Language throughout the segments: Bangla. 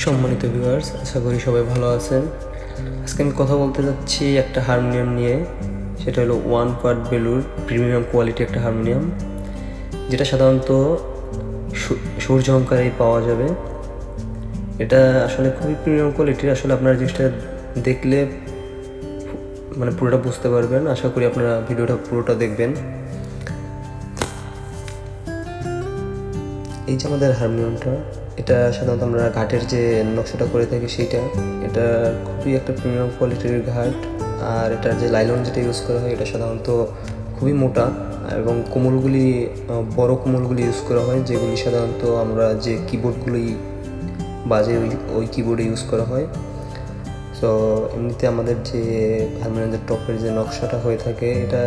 সম্মানিত ভিউয়ার্স, আশা করি সবাই ভালো আছেন। আজকে আমি কথা বলতে যাচ্ছি একটা হারমোনিয়াম নিয়ে। সেটা হলো 1 পার্ট বেলুর প্রিমিয়াম কোয়ালিটি একটা হারমোনিয়াম, যেটা সাধারণত সুর ঝংকারেই পাওয়া যাবে। এটা আসলে খুবই প্রিমিয়াম কোয়ালিটির। আসলে আপনারা জিনিসটা দেখলে মানে পুরোটা বুঝতে পারবেন। আশা করি আপনারা ভিডিওটা পুরোটা দেখবেন। এই যে আমাদের হারমোনিয়ামটা, এটা সাধারণত আমরা ঘাটের যে নকশাটা করে থাকি সেইটা, এটা খুবই একটা প্রিমিয়াম কোয়ালিটির ঘাট। আর এটার যে লাইলন যেটা ইউজ করা হয়, এটা সাধারণত খুবই মোটা এবং কোমলগুলি বড় কোমলগুলি ইউজ করা হয়, যেগুলি সাধারণত আমরা যে কিবোর্ডগুলি বাজে ওই কিবোর্ডে ইউজ করা হয়। সো এমনিতে আমাদের যে হারমোনিয়ামের টপের যে নকশাটা হয়ে থাকে, এটা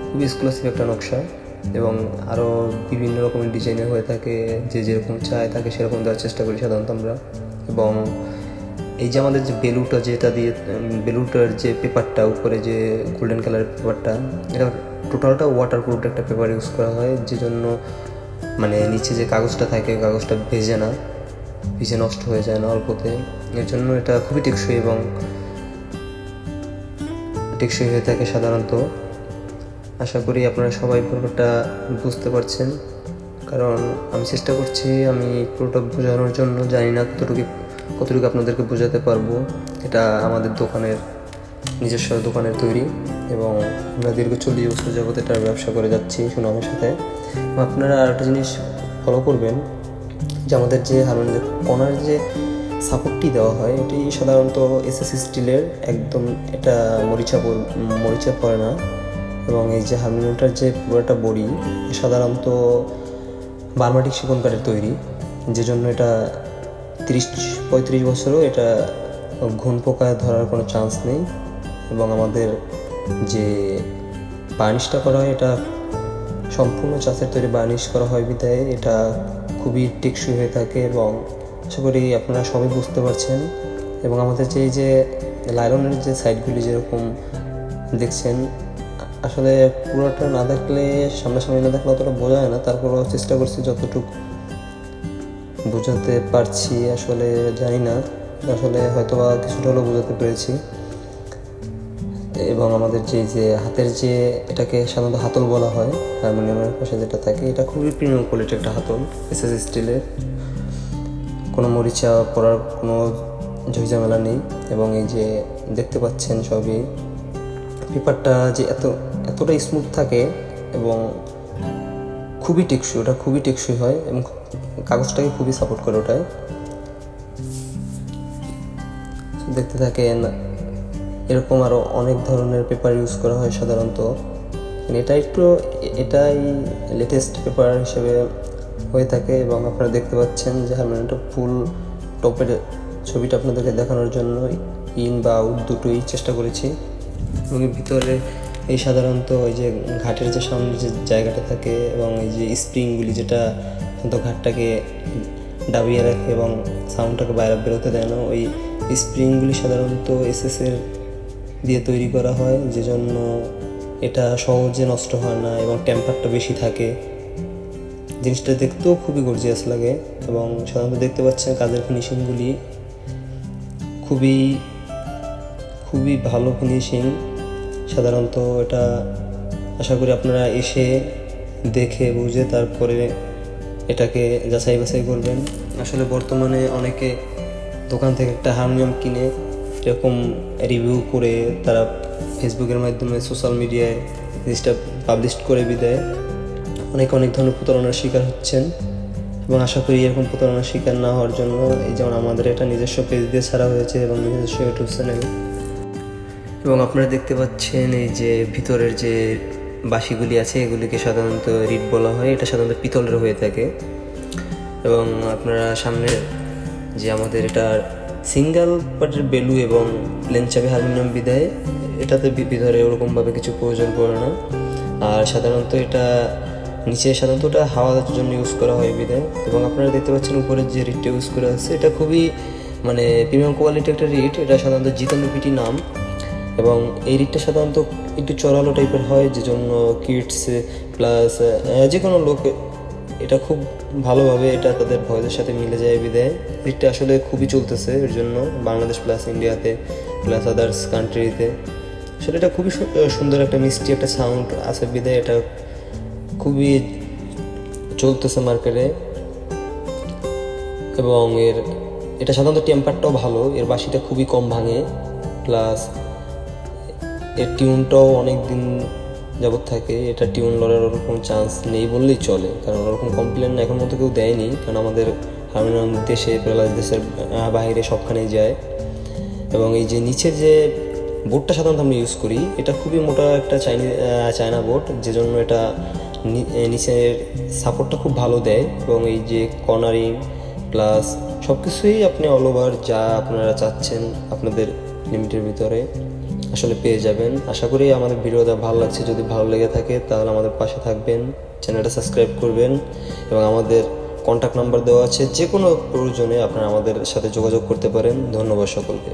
খুবই এক্সক্লুসিভ একটা নকশা এবং আরও বিভিন্ন রকমের ডিজাইনের হয়ে থাকে। যে যেরকম চায় তাকে সেরকম দেওয়ার চেষ্টা করি সাধারণত আমরা। এবং এই যে আমাদের যে বেলুটার যে পেপারটা উপরে, যে গোল্ডেন কালারের পেপারটা, এটা টোটালটা ওয়াটারপ্রুফ একটা পেপার ইউজ করা হয়, যে জন্য মানে নিচে যে কাগজটা থাকে, কাগজটা ভিজে নষ্ট হয়ে যায় না অল্পতে। এর জন্য এটা খুবই টেকসই হয়ে থাকে সাধারণত। আশা করি আপনারা সবাই পুরোটা বুঝতে পারছেন, কারণ আমি চেষ্টা করছি আমি পুরোটা বোঝানোর জন্য। জানি না কতটুকু আপনাদেরকে বোঝাতে পারবো। এটা আমাদের নিজস্ব দোকানের তৈরি এবং আমরা দীর্ঘ 40 বছর যাবত এটার ব্যবসা করে যাচ্ছি সুনামের সাথে। আপনারা আরেকটা জিনিস ফলো করবেন, যে আমাদের যে হারমোনিয়ামের কর্নার যে সাপোর্টটি দেওয়া হয়, এটি সাধারণত এসএস স্টিলের, একদম এটা মরিচা পড়ে না। এবং এই যে হারমোনিয়ামটার যে পুরোটা বডি সাধারণত বার্মাটিক সেগুন কাঠের তৈরি, যে জন্য এটা 30-35 বছরও এটা ঘুণ পোকায় ধরার কোনো চান্স নেই। এবং আমাদের যে বার্নিশটা করা হয়, এটা সম্পূর্ণ চাষের তৈরি বার্নিশ করা হয় বিধায় এটা খুবই টেকসই হয়ে থাকে। এবং আশা করি আপনারা সবাই বুঝতে পারছেন। এবং আমাদের যে লাইলনের যে সাইডগুলি যেরকম দেখছেন, আসলে পুরোটা না দেখলে, সামনাসামনি না দেখলে অতটা বোঝা যায় না। তারপরও চেষ্টা করছি যতটুকু বোঝাতে পারছি। আসলে জানি না, আসলে হয়তো বা কিছুটা হলেও বোঝাতে পেরেছি। এবং আমাদের যে হাতের যে, এটাকে সাধারণত হাতল বলা হয়, হারমোনিয়ামের পাশে যেটা থাকে, এটা খুবই প্রিমিয়াম কোয়ালিটির একটা হাতল, এসএস স্টিলের। কোনো মরিচা পড়ার কোনো ঝামেলা নেই। এবং এই যে দেখতে পাচ্ছেন সবই, পেপারটা যে এতটাই স্মুথ থাকে এবং খুবই টেকসই হয় এবং কাগজটাকে খুবই সাপোর্ট করে ওটায়। দেখতে থাকেন, এরকম আরও অনেক ধরনের পেপার ইউজ করা হয় সাধারণত। এটাই লেটেস্ট পেপার হিসেবে হয়ে থাকে। এবং আপনারা দেখতে পাচ্ছেন যে হারমোনিয়ামটা ফুল টপের ছবিটা আপনাদেরকে দেখানোর জন্য ইন বা আউট দুটোই চেষ্টা করেছি। এবং ভিতরে এই সাধারণত ওই যে ঘাটের যে সামনে যে জায়গাটা থাকে এবং এই যে স্প্রিংগুলি, যেটা ঘাটটাকে দাবিয়ে রাখে এবং সাউন্ডটাকে বাইরে বেরোতে দেয় না, ওই স্প্রিংগুলি সাধারণত এসএসের দিয়ে তৈরি করা হয়, যে জন্য এটা সহজে নষ্ট হয় না এবং টেম্পারটা বেশি থাকে। জিনিসটা দেখতেও খুবই গর্জিয়াস লাগে। এবং সাধারণত দেখতে পাচ্ছেন কাজের ফিনিশিংগুলি খুবই ভালো ফিনিশিং সাধারণত। এটা আশা করি আপনারা এসে দেখে বুঝে তারপরে এটাকে যাচাই বাছাই করবেন। আসলে বর্তমানে অনেকে দোকান থেকে একটা হারমোনিয়াম কিনে এরকম রিভিউ করে তারা ফেসবুকের মাধ্যমে, সোশ্যাল মিডিয়ায় জিনিসটা পাবলিশ করে বিদায় অনেক ধরনের প্রতারণার শিকার হচ্ছেন। এবং আশা করি এরকম প্রতারণার শিকার না হওয়ার জন্য, এই যেমন আমাদের এটা নিজস্ব পেজ দিয়ে ছাড়া হয়েছে এবং নিজস্ব ইউটিউব চ্যানেল। এবং আপনারা দেখতে পাচ্ছেন এই যে ভিতরের যে বাঁশিগুলি আছে, এগুলিকে সাধারণত রিড বলা হয়। এটা সাধারণত পিতলের হয়ে থাকে। এবং আপনারা সামনে যে আমাদের এটা সিঙ্গেল পার্টের বেলু এবং প্লেন চাবি হারমোনিয়াম বিধায় এটাতে ভিতরে ওরকমভাবে কিছু প্রয়োজন পড়ে না। আর সাধারণত এটা নিচে সাধারণত ওটা হাওয়ার জন্য ইউজ করা হয় বিধায়। এবং আপনারা দেখতে পাচ্ছেন উপরের যে রিডটা ইউজ করা আছে, এটা খুবই প্রিমিয়াম কোয়ালিটি একটা রিড। এটা সাধারণত জিতেন্দ্র নাম। এবং এই রিডটা সাধারণত একটু চড়ালো টাইপের হয়, যে জন্য কিডস প্লাস যে কোনো লোক এটা খুব ভালোভাবে এটা তাদের ভয়েসের সাথে মিলে যায় বিদায় এটা আসলে খুবই চলতেছে এর জন্য বাংলাদেশ প্লাস ইন্ডিয়াতে প্লাস আদার্স কান্ট্রিতে আসলে এটা খুবই সুন্দর একটা মিষ্টি একটা সাউন্ড আছে বিদায় এটা খুবই চলতেছে মার্কেটে এবং এটা সাধারণত টেম্পারটাও ভালো এর বাঁশিটা খুবই কম ভাঙে প্লাস এর টিউনটাও অনেক দিন যাবৎ থাকে এটা টিউন লড়ার ওরকম চান্স নেই বললেই চলে কারণ ওরকম কমপ্লেন এখন মতো কেউ দেয়নি কারণ আমাদের হারমোনিয়াম দেশে প্লাস দেশের বাইরে সবখানেই যায় এবং এই যে নিচের যে বোর্ডটা সাধারণত আমরা ইউজ করি এটা খুবই মোটা একটা চায়না বোর্ড যে জন্য এটা নিচের সাপোর্টটা খুব ভালো দেয় এবং এই যে কর্নারিং প্লাস সব কিছুই আপনি অল ওভার যা আপনারা চাচ্ছেন আপনাদের লিমিটের ভিতরে আসলে পেয়ে যাবেন আশা করি আমাদের ভিডিওটা ভালো লাগছে যদি ভালো লেগে থাকে তাহলে আমাদের পাশে থাকবেন চ্যানেলটা সাবস্ক্রাইব করবেন এবং আমাদের কন্ট্যাক্ট নাম্বার দেওয়া আছে যে কোনো প্রয়োজনে আপনারা আমাদের সাথে যোগাযোগ করতে পারেন ধন্যবাদ সকলকে